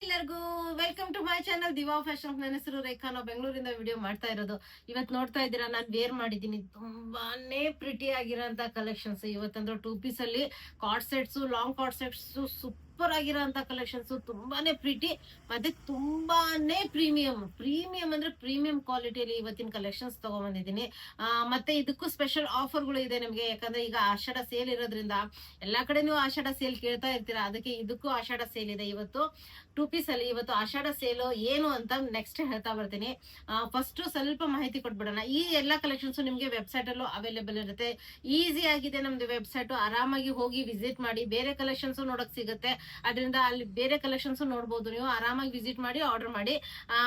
ಎಲ್ಲರಿಗೂ welcome to my channel Diva fashion. ನನ್ನ ಹೆಸರು ರೇಖಾ. ನಾವು ಬೆಂಗಳೂರಿಂದ ವಿಡಿಯೋ ಮಾಡ್ತಾ ಇರೋದು. ಇವತ್ತು ನೋಡ್ತಾ ಇದ್ದೀರಾ, ನಾನು ವೇರ್ ಮಾಡಿದ್ದೀನಿ. ತುಂಬಾನೇ ಪ್ರಿಟಿ ಆಗಿರೋಂತ ಕಲೆಕ್ಷನ್ಸ್ ಇವತ್ತಂದ್ರೆ 2 ಪೀಸ್ ಅಲ್ಲಿ coord sets, long coord sets, super ಆಗಿರೋಂತ ಕಲೆಕ್ಷನ್ಸ್, ತುಂಬಾನೇ ಪ್ರಿಟಿ ಮತ್ತೆ ತುಂಬಾನೇ ಪ್ರೀಮಿಯಂ ಅಂದ್ರೆ ಪ್ರೀಮಿಯಂ ಕ್ವಾಲಿಟಿಯಲ್ಲಿ ಇವತ್ತಿನ ಕಲೆಕ್ಷನ್ಸ್ ತಗೊಂಡ್ಬಂದಿದ್ದೀನಿ. ಮತ್ತೆ ಇದಕ್ಕೂ ಸ್ಪೆಷಲ್ ಆಫರ್ಗಳು ಇದೆ ನಿಮ್ಗೆ. ಯಾಕಂದ್ರೆ ಈಗ ಆಷಾಢ ಸೇಲ್ ಇರೋದ್ರಿಂದ ಎಲ್ಲಾ ಕಡೆ ನೀವು ಆಷಾಢ ಸೇಲ್ ಕೇಳ್ತಾ ಇರ್ತೀರಾ, ಅದಕ್ಕೆ ಇದಕ್ಕೂ ಆಷಾಢ ಸೇಲ್ ಇದೆ. ಇವತ್ತು 2 ಪೀಸ್ ಅಲ್ಲಿ ಇವತ್ತು ಆಷಾಢ ಸೇಲ್ ಏನು ಅಂತ ನೆಕ್ಸ್ಟ್ ಹೇಳ್ತಾ ಬರ್ತೀನಿ. ಫಸ್ಟ್ ಸ್ವಲ್ಪ ಮಾಹಿತಿ ಕೊಟ್ಬಿಡೋಣ. ಈ ಎಲ್ಲಾ ಕಲೆಕ್ಷನ್ಸ್ ನಿಮ್ಗೆ ವೆಬ್ಸೈಟ್ ಅಲ್ಲೂ ಅವೈಲೇಬಲ್ ಇರುತ್ತೆ. ಈಸಿ ಆಗಿದೆ ನಮ್ದು ವೆಬ್ಸೈಟ್. ಆರಾಮಾಗಿ ಹೋಗಿ ವಿಸಿಟ್ ಮಾಡಿ. ಬೇರೆ ಕಲೆಕ್ಷನ್ಸ್ ನೋಡಕ್ ಸಿಗುತ್ತೆ, ಅದರಿಂದ ಅಲ್ಲಿ ಬೇರೆ ಕಲೆಕ್ಷನ್ಸ್ ನೋಡ್ಬೋದು. ನೀವು ಆರಾಮಾಗಿ ವಿಸಿಟ್ ಮಾಡಿ ಆರ್ಡರ್ ಮಾಡಿ.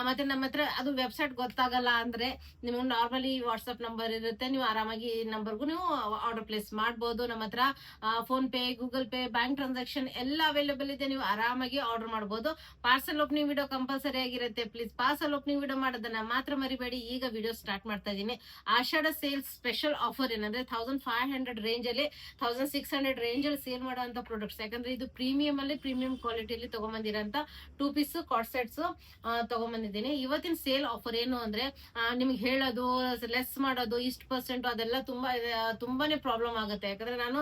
ಮತ್ತೆ ನಮ್ಮ ಹತ್ರ ಅದು ವೆಬ್ಸೈಟ್ ಗೊತ್ತಾಗಲ್ಲ ಅಂದ್ರೆ ನಿಮ್ಗೆ ನಾರ್ಮಲಿ ವಾಟ್ಸ್ಆಪ್ ನಂಬರ್ ಇರುತ್ತೆ, ನೀವು ಆರಾಮಾಗಿ ನಂಬರ್ಗೂ ನೀವು ಆರ್ಡರ್ ಪ್ಲೇಸ್ ಮಾಡ್ಬೋದು. ನಮ್ಮ ಹತ್ರ phone pay, Google pay, bank transaction ಎಲ್ಲ ಅವೈಲೇಬಲ್ ಇದೆ. ನೀವು ಆರಾಮಾಗಿ ಆರ್ಡರ್ ಮಾಡಬಹುದು. ಪಾರ್ಸಲ್ ಓಪನಿಂಗ್ ವಿಡಿಯೋ ಕಂಪಲ್ಸರಿ ಆಗಿರುತ್ತೆ. ಪ್ಲೀಸ್ ಪಾರ್ಸಲ್ ಓಪನಿಂಗ್ ವಿಡಿಯೋ ಮಾಡೋದನ್ನ ಮಾತ್ರ ಮರಿಬೇಡಿ. ಈಗ ವಿಡಿಯೋ ಸ್ಟಾರ್ಟ್ ಮಾಡ್ತಾ ಇದ್ದೀನಿ. ಆಷಾಢ ಸೇಲ್ ಸ್ಪೆಷಲ್ ಆಫರ್ ಏನಂದ್ರೆ 1500 ರೇಂಜ್ ಅಲ್ಲಿ 1600 ರೇಂಜ್ ಅಲ್ಲಿ ಸೇಲ್ ಮಾಡುವಂತ ಪ್ರಾಡಕ್ಟ್ಸ್. ಯಾಕಂದ್ರೆ ಇದು ಪ್ರೀಮಿಯಂ ಅಲ್ಲಿ ಪ್ರೀಮಿಯಂ ಕ್ವಾಲಿಟಿಯಲ್ಲಿ ತಗೊಂಡ್ಬಂದಿರೋಂತ 2 ಪೀಸ್ ಕಾರ್ಡ್ ಸೆಟ್ಸ್ ತಗೊಂಡ್ಬಂದಿದ್ದೀನಿ. ಇವತ್ತಿನ ಸೇಲ್ ಆಫರ್ ಏನು ಅಂದ್ರೆ ನಿಮ್ಗೆ ಹೇಳೋದು, ಲೆಸ್ ಮಾಡೋದು, ಇಷ್ಟು % ಅದೆಲ್ಲ ತುಂಬಾನೇ ಪ್ರಾಬ್ಲಮ್ ಆಗುತ್ತೆ. ಯಾಕಂದ್ರೆ ನಾನು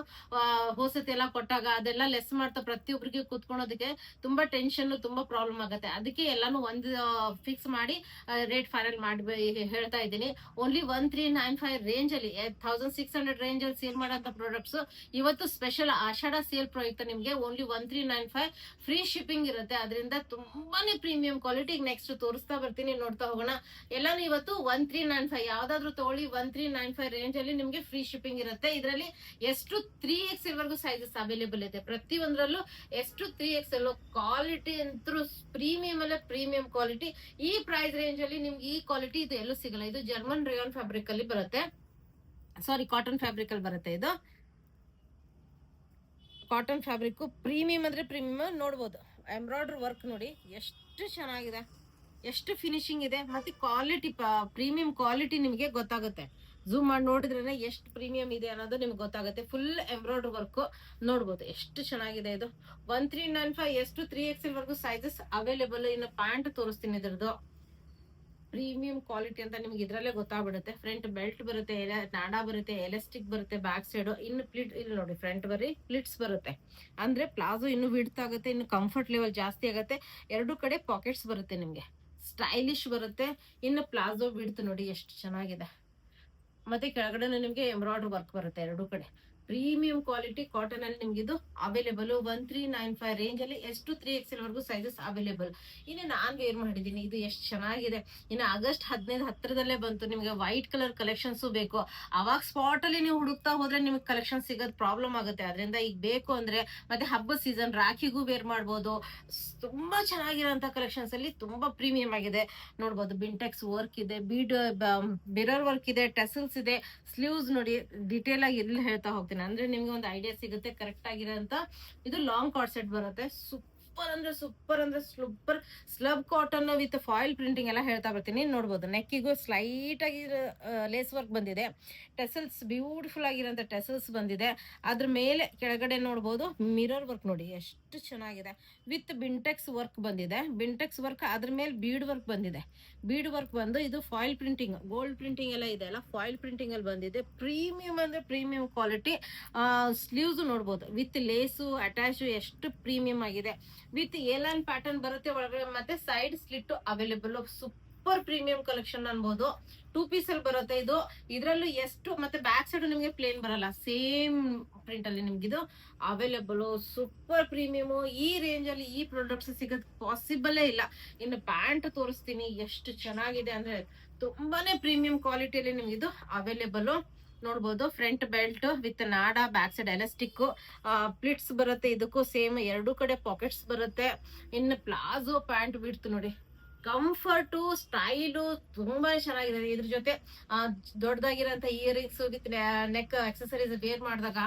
ಹೋಸತಿ ಎಲ್ಲ ಕೊಟ್ಟಾಗ ಅದೆಲ್ಲ ಲೆಸ್ ಮಾಡ್ತಾ ಪ್ರತಿಯೊಬ್ಬರಿಗೆ ಕೂತ್ಕೊಳ್ಳೋದಕ್ಕೆ ತುಂಬಾ ಟೆನ್ಷನ್, ತುಂಬಾ ಪ್ರಾಬ್ಲಮ್ ಆಗುತ್ತೆ. ಅದಕ್ಕೆ ಎಲ್ಲಾನು ಒಂದು ಫಿಕ್ಸ್ ಮಾಡಿ ರೇಟ್ ಫೈನಲ್ ಮಾಡಿ ಹೇಳ್ತಾ ಇದ್ದೀನಿ. ಓನ್ಲಿ 1395 ರೇಂಜ್ ಅಲ್ಲಿ 1600 ರೇಂಜ್ ಅಲ್ಲಿ ಸೇಲ್ ಮಾಡೋಂತ ಪ್ರಾಡಕ್ಟ್ಸ್ ಇವತ್ತು ಸ್ಪೆಷಲ್ ಆಷಾಢ ಸೇಲ್ ಪ್ರಯುಕ್ತ ನಿಮ್ಗೆ ಓನ್ಲಿ 1395 ಫ್ರೀ ಶಿಪ್ಪಿಂಗ್ ಇರುತ್ತೆ. ಅದರಿಂದ ತುಂಬಾನೇ ಪ್ರೀಮಿಯಂ ಕ್ವಾಲಿಟಿ. ನೆಕ್ಸ್ಟ್ ತೋರಿಸ್ತಾ ಬರ್ತೀನಿ, ನೋಡ್ತಾ ಹೋಗೋಣ. ಎಲ್ಲಾನು ಇವತ್ತು 1395 ಯಾವ್ದಾದ್ರು ತಗೊಳ್ಳಿ, 1395 ರೇಂಜ್ ಅಲ್ಲಿ ನಿಮ್ಗೆ ಫ್ರೀ ಶಿಪ್ಪಿಂಗ್ ಇರುತ್ತೆ. ಇದರಲ್ಲಿ ಎಷ್ಟು 3XL ವರೆಗೂ ಸೈಜಸ್ ಅವೈಲೇಬಲ್ ಇದೆ. ಪ್ರತಿ ಒಂದ್ರಲ್ಲೂ ಎಷ್ಟು 3XL ಕ್ವಾಲಿಟಿ ಅಂತೂ ಪ್ರೀಮಿಯಂ ಅಲ್ಲ ಪ್ರೀಮಿಯಂ ಕ್ವಾಲಿಟಿ. ಈ ಪ್ರೈಸ್ ರೇಂಜ್ ಅಲ್ಲಿ ನಿಮ್ಗೆ ಈ ಕ್ವಾಲಿಟಿ ಇದು ಎಲ್ಲೂ ಸಿಗಲ್ಲ. ಇದು ಜರ್ಮನ್ ರೇಯಾನ್ ಫ್ಯಾಬ್ರಿಕ್ ಅಲ್ಲಿ ಬರುತ್ತೆ, ಸಾರಿ ಕಾಟನ್ ಫ್ಯಾಬ್ರಿಕ್ ಅಲ್ಲಿ ಬರುತ್ತೆ. ಇದು ಕಾಟನ್ ಫ್ಯಾಬ್ರಿಕ್ ಪ್ರೀಮಿಯಂ ಅಂದ್ರೆ ಪ್ರೀಮಿಯಂ. ನೋಡ್ಬೋದು ಎಂಬ್ರಾಯ್ಡ್ರಿ ವರ್ಕ್ ನೋಡಿ ಎಷ್ಟು ಚೆನ್ನಾಗಿದೆ, ಎಷ್ಟು ಫಿನಿಶಿಂಗ್ ಇದೆ. ಮತ್ತೆ ಕ್ವಾಲಿಟಿ ಪ್ರೀಮಿಯಂ ಕ್ವಾಲಿಟಿ ನಿಮಗೆ ಗೊತ್ತಾಗುತ್ತೆ. ಝೂಮ್ ಮಾಡಿ ನೋಡಿದ್ರೆ ಎಷ್ಟು ಪ್ರೀಮಿಯಂ ಇದೆ ಅನ್ನೋದು ನಿಮ್ಗೆ ಗೊತ್ತಾಗುತ್ತೆ. ಫುಲ್ ಎಂಬ್ರಾಯ್ಡ್ರಿ ವರ್ಕ್ ನೋಡ್ಬೋದು ಎಷ್ಟು ಚೆನ್ನಾಗಿದೆ. ಇದು 1395 ಎಷ್ಟು 3XL ವರೆಗೂ ಸೈಜಸ್ ಅವೈಲೇಬಲ್. ಇನ್ನು ಪ್ಯಾಂಟ್ ತೋರಿಸ್ತೀನಿ. ಇದ್ರದ್ದು ಪ್ರೀಮಿಯಂ ಕ್ವಾಲಿಟಿ ಅಂತ ನಿಮ್ಗೆ ಇದ್ರಲ್ಲೇ ಗೊತ್ತಾಗ್ಬಿಡುತ್ತೆ. ಫ್ರಂಟ್ ಬೆಲ್ಟ್ ಬರುತ್ತೆ, ನಾಡಾ ಬರುತ್ತೆ, ಎಲಾಸ್ಟಿಕ್ ಬರುತ್ತೆ ಬ್ಯಾಕ್ ಸೈಡ್. ಇನ್ನು ಪ್ಲಿಟ್ ಇಲ್ಲಿ ನೋಡಿ, ಫ್ರಂಟ್ ಬರೀ ಪ್ಲಿಟ್ಸ್ ಬರುತ್ತೆ. ಅಂದ್ರೆ ಪ್ಲಾಜೋ ಇನ್ನು ವಿಡ್ತ್ ಆಗುತ್ತೆ, ಇನ್ನು ಕಂಫರ್ಟ್ ಲೆವೆಲ್ ಜಾಸ್ತಿ ಆಗುತ್ತೆ. ಎರಡು ಕಡೆ ಪಾಕೆಟ್ಸ್ ಬರುತ್ತೆ, ನಿಮ್ಗೆ ಸ್ಟೈಲಿಶ್ ಬರುತ್ತೆ. ಇನ್ನು ಪ್ಲಾಜೋ ವಿಡ್ತ್ ನೋಡಿ ಎಷ್ಟು ಚೆನ್ನಾಗಿದೆ. ಮತ್ತೆ ಕೆಳಗಡೆ ನಿಮ್ಗೆ ಎಂಬ್ರಾಯ್ಡ್ರಿ ವರ್ಕ್ ಬರುತ್ತೆ ಎರಡು ಕಡೆ. ಪ್ರೀಮಿಯಂ ಕ್ವಾಲಿಟಿ ಕಾಟನ್ ಅಲ್ಲಿ ನಿಮ್ಗೆ ಇದು ಅವೈಲೇಬಲ್ 1395 ರೇಂಜ್ ಅಲ್ಲಿ ಎಷ್ಟು 3XL ವರೆಗೂ ಸೈಜಸ್ ಅವೈಲೇಬಲ್. ಇನ್ನು ನಾನು ವೇರ್ ಮಾಡಿದೀನಿ. ಇದು ಎಷ್ಟು ಚೆನ್ನಾಗಿದೆ. ಇನ್ನು ಆಗಸ್ಟ್ 15 ಹತ್ರದಲ್ಲೇ ಬಂತು. ನಿಮ್ಗೆ ವೈಟ್ ಕಲರ್ ಕಲೆಕ್ಷನ್ಸ್ ಬೇಕು, ಅವಾಗ ಸ್ಪಾಟ್ ಅಲ್ಲಿ ನೀವು ಹುಡುಕ್ತಾ ಹೋದ್ರೆ ನಿಮ್ಗೆ ಕಲೆಕ್ಷನ್ ಸಿಗೋದು ಪ್ರಾಬ್ಲಮ್ ಆಗುತ್ತೆ. ಅದರಿಂದ ಈಗ ಬೇಕು ಅಂದ್ರೆ ಮತ್ತೆ ಹಬ್ಬದ ಸೀಸನ್ ರಾಖಿಗೂ ವೇರ್ ಮಾಡ್ಬೋದು. ತುಂಬಾ ಚೆನ್ನಾಗಿರೋಂತ ಕಲೆಕ್ಷನ್ಸ್ ಅಲ್ಲಿ ತುಂಬಾ ಪ್ರೀಮಿಯಂ ಆಗಿದೆ. ನೋಡ್ಬೋದು ಬಿಂಟೆಕ್ಸ್ ವರ್ಕ್ ಇದೆ, ಮಿರರ್ ವರ್ಕ್ ಇದೆ, ಟೆಸಲ್ಸ್ ಇದೆ, ಸ್ಲೀವ್ಸ್ ನೋಡಿ ಡಿಟೇಲ್ ಆಗಿ ಎಲ್ಲಿ ಹೇಳ್ತಾ ಹೋಗ್ತೀನಿ ಅಂದ್ರೆ ನಿಮ್ಗೆ ಒಂದು ಐಡಿಯಾ ಸಿಗುತ್ತೆ ಕರೆಕ್ಟ್ ಆಗಿರೋಂತ. ಇದು ಲಾಂಗ್ ಕಾರ್ಡ್ ಸೆಟ್ ಬರುತ್ತೆ. ಸೂಪರ್ ಅಂದ್ರೆ super slub cotton with foil printing ಎಲ್ಲ ಹೇಳ್ತಾ ಬರ್ತೀನಿ. ನೋಡ್ಬೋದು ನೆಕ್ಕಿಗೂ ಸ್ಲೈಟ್ ಆಗಿ ಲೇಸ್ ವರ್ಕ್ ಬಂದಿದೆ. ಟೆಸಲ್ಸ್ ಬ್ಯೂಟಿಫುಲ್ ಆಗಿರೋಂಥ ಟೆಸಲ್ಸ್ ಬಂದಿದೆ. ಅದ್ರ ಮೇಲೆ ಕೆಳಗಡೆ ನೋಡ್ಬೋದು ಮಿರರ್ ವರ್ಕ್ ನೋಡಿ ಎಷ್ಟು ಚೆನ್ನಾಗಿದೆ. ವಿತ್ ಬಿಂಟೆಕ್ಸ್ ವರ್ಕ್ ಬಂದಿದೆ. ಬಿಂಟೆಕ್ಸ್ ವರ್ಕ್ ಅದ್ರ ಮೇಲೆ ಬೀಡ್ ವರ್ಕ್ ಬಂದಿದೆ. ಬೀಡ್ ವರ್ಕ್ ಬಂದು ಇದು ಫಾಯಿಲ್ ಪ್ರಿಂಟಿಂಗ್, ಗೋಲ್ಡ್ ಪ್ರಿಂಟಿಂಗ್ ಎಲ್ಲ ಇದೆ ಅಲ್ಲ, ಫಾಯಿಲ್ ಪ್ರಿಂಟಿಂಗ್ ಅಲ್ಲಿ ಬಂದಿದೆ. ಪ್ರೀಮಿಯಂ ಅಂದ್ರೆ ಪ್ರೀಮಿಯಂ ಕ್ವಾಲಿಟಿ. ಸ್ಲೀವ್ಸ್ ನೋಡ್ಬೋದು ವಿತ್ ಲೇಸು ಅಟ್ಯಾಚ್ ಎಷ್ಟು ಪ್ರೀಮಿಯಂ ಆಗಿದೆ. ವಿತ್ ಏಲೈನ್ ಪ್ಯಾಟರ್ನ್ ಬರುತ್ತೆ ಒಳಗಡೆ, ಮತ್ತೆ side slit available. Super premium collection ಅನ್ಬೋದು. 2 ಪೀಸ್ ಅಲ್ಲಿ ಬರುತ್ತೆ ಇದು. ಇದ್ರಲ್ಲೂ ಎಷ್ಟು ಮತ್ತೆ ಬ್ಯಾಕ್ ಸೈಡ್ ನಿಮ್ಗೆ ಪ್ಲೇನ್ ಬರಲ್ಲ, ಸೇಮ್ ಪ್ರಿಂಟ್ ಅಲ್ಲಿ ನಿಮ್ಗೆ ಇದು ಅವೈಲೇಬಲ್. Super premium. ಈ ರೇಂಜ್ ಅಲ್ಲಿ ಈ ಪ್ರಾಡಕ್ಟ್ಸ್ ಸಿಗೋದ್ ಪಾಸಿಬಲ್ ಇಲ್ಲ. ಇನ್ನು ಪ್ಯಾಂಟ್ ತೋರಿಸ್ತೀನಿ ಎಷ್ಟು ಚೆನ್ನಾಗಿದೆ ಅಂದ್ರೆ ತುಂಬಾನೇ ಪ್ರೀಮಿಯಂ ಕ್ವಾಲಿಟಿಯಲ್ಲಿ ನಿಮ್ಗೆ ಇದು ಅವೈಲೇಬಲ್. ನೋಡ್ಬೋದು front belt with NADA, back side elastic, ಪ್ಲಿಟ್ಸ್ ಬರುತ್ತೆ. ಇದಕ್ಕೂ ಸೇಮ್ ಎರಡು ಕಡೆ ಪಾಕೆಟ್ಸ್ ಬರುತ್ತೆ. ಇನ್ನು ಪ್ಲಾಜೋ ಪ್ಯಾಂಟ್ ಬಿಡ್ತು ನೋಡಿ, ಕಂಫರ್ಟು ಸ್ಟೈಲು ತುಂಬಾ ಚೆನ್ನಾಗಿದೆ. ಇದ್ರ ಜೊತೆ ದೊಡ್ಡದಾಗಿರೋಂಥ earrings with neck accessories wear ಮಾಡಿದಾಗ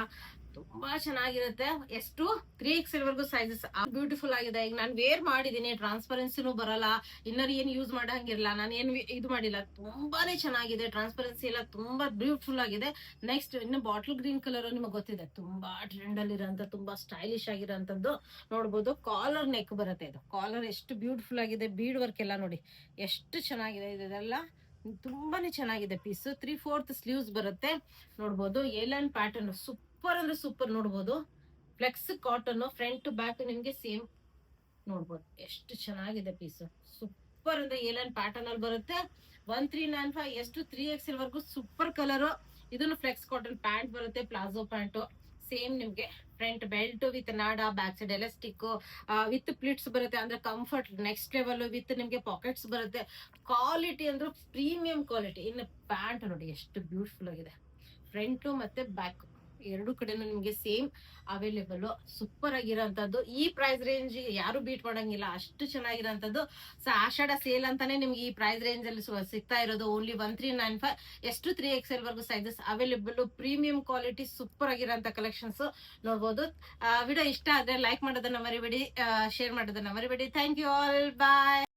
ತುಂಬಾ ಚೆನ್ನಾಗಿರುತ್ತೆ. ಎಷ್ಟು 3XL ವರೆಗೂ ಸೈಜಸ್ ಬ್ಯೂಟಿಫುಲ್ ಆಗಿದೆ. ಈಗ ನಾನು ವೇರ್ ಮಾಡಿದೀನಿ, ಟ್ರಾನ್ಸ್ಪರೆನ್ಸಿನೂ ಬರಲ್ಲ, ಇನ್ನರ್ ಏನ್ ಯೂಸ್ ಮಾಡಂಗಿಲ್ಲ, ನಾನು ಏನ್ ಇದು ಮಾಡಿಲ್ಲ. ತುಂಬಾನೇ ಚೆನ್ನಾಗಿದೆ, ಟ್ರಾನ್ಸ್ಪರೆನ್ಸಿ ಎಲ್ಲ ತುಂಬಾ ಬ್ಯೂಟಿಫುಲ್ ಆಗಿದೆ. ನೆಕ್ಸ್ಟ್ ಇನ್ನು ಬಾಟಲ್ ಗ್ರೀನ್ ಕಲರ್ ನಿಮಗೆ ಗೊತ್ತಿದೆ, ತುಂಬಾ ಟ್ರೆಂಡ್ ಅಲ್ಲಿ ಇರೋಂತ, ತುಂಬಾ ಸ್ಟೈಲಿಶ್ ಆಗಿರೋಂಥದ್ದು ನೋಡ್ಬೋದು. ಕಾಲರ್ ನೆಕ್ ಬರುತ್ತೆ. ಇದು ಕಾಲರ್ ಎಷ್ಟು ಬ್ಯೂಟಿಫುಲ್ ಆಗಿದೆ, ಬೀಡ್ ವರ್ಕ್ ಎಲ್ಲ ನೋಡಿ ಎಷ್ಟು ಚೆನ್ನಾಗಿದೆ. ಇದೆಲ್ಲ ತುಂಬಾನೇ ಚೆನ್ನಾಗಿದೆ ಪೀಸ್. 3/4 ಸ್ಲೀವ್ಸ್ ಬರುತ್ತೆ ನೋಡ್ಬೋದು. ಏಲನ್ ಪ್ಯಾಟರ್ನ್ ಸೂಪರ್ ಅಂದ್ರೆ ಸೂಪರ್ ನೋಡ್ಬೋದು. Flex cotton front to back ನಿಮ್ಗೆ ಸೇಮ್ ನೋಡ್ಬೋದು. ಎಷ್ಟು ಚೆನ್ನಾಗಿದೆ ಪೀಸ್, ಸೂಪರ್ ಅಂದ್ರೆ ಏಲನ್ ಪ್ಯಾಟರ್ನ್ ಅಲ್ಲಿ ಬರುತ್ತೆ. 1395 ಎಷ್ಟು 3XL ವರ್ಗೂ ಸೂಪರ್ ಕಲರ್. ಇದನ್ನು ಫ್ಲೆಕ್ಸ್ ಕಾಟನ್ ಪ್ಯಾಂಟ್ ಬರುತ್ತೆ, ಪ್ಲಾಜೋ ಪ್ಯಾಂಟ್ ಸೇಮ್ ನಿಮ್ಗೆ ಫ್ರಂಟ್ ಬೆಲ್ಟ್ ವಿತ್ ನಾಡ, ಬ್ಯಾಕ್ ಸೈಡ್ ಎಲಾಸ್ಟಿಕ್ ವಿತ್ ಪ್ಲಿಟ್ಸ್ ಬರುತ್ತೆ. ಅಂದ್ರೆ ಕಂಫರ್ಟ್ ನೆಕ್ಸ್ಟ್ ಲೆವೆಲ್ ವಿತ್ ನಿಮ್ಗೆ ಪಾಕೆಟ್ಸ್ ಬರುತ್ತೆ. ಕ್ವಾಲಿಟಿ ಅಂದ್ರೆ ಪ್ರೀಮಿಯಂ ಕ್ವಾಲಿಟಿ. ಇನ್ನು ಪ್ಯಾಂಟ್ ನೋಡಿ ಎಷ್ಟು ಬ್ಯೂಟಿಫುಲ್ ಆಗಿದೆ, ಫ್ರಂಟ್ ಮತ್ತೆ ಬ್ಯಾಕ್ ಎರಡು ಕಡೆನೂ ನಿಮ್ಗೆ ಸೇಮ್ ಅವೈಲೇಬಲ್. ಸೂಪರ್ ಆಗಿರೋಂಥದ್ದು. ಈ ಪ್ರೈಸ್ ರೇಂಜ್ ಯಾರು ಬೀಟ್ ಮಾಡಂಗಿಲ್ಲ, ಅಷ್ಟು ಚೆನ್ನಾಗಿರೋಂಥದ್ದು. ಸೊ ಆಷಾಢ ಸೇಲ್ ಅಂತಾನೆ ನಿಮ್ಗೆ ಈ ಪ್ರೈಸ್ ರೇಂಜ್ ಅಲ್ಲಿ ಸಿಗ್ತಾ ಇರೋದು. ಓನ್ಲಿ 1395 ಎಷ್ಟು 3XL ವರ್ಗು sizes available. Premium quality super ಆಗಿರೋಂಥ ಕಲೆಕ್ಷನ್ಸ್ ನೋಡ್ಬೋದು. ವಿಡಿಯೋ ಇಷ್ಟ ಆದ್ರೆ ಲೈಕ್ ಮಾಡೋದನ್ನ ಮರಿಬೇಡಿ, ಶೇರ್ ಮಾಡೋದನ್ನ ಮರಿಬೇಡಿ. Thank you all, bye.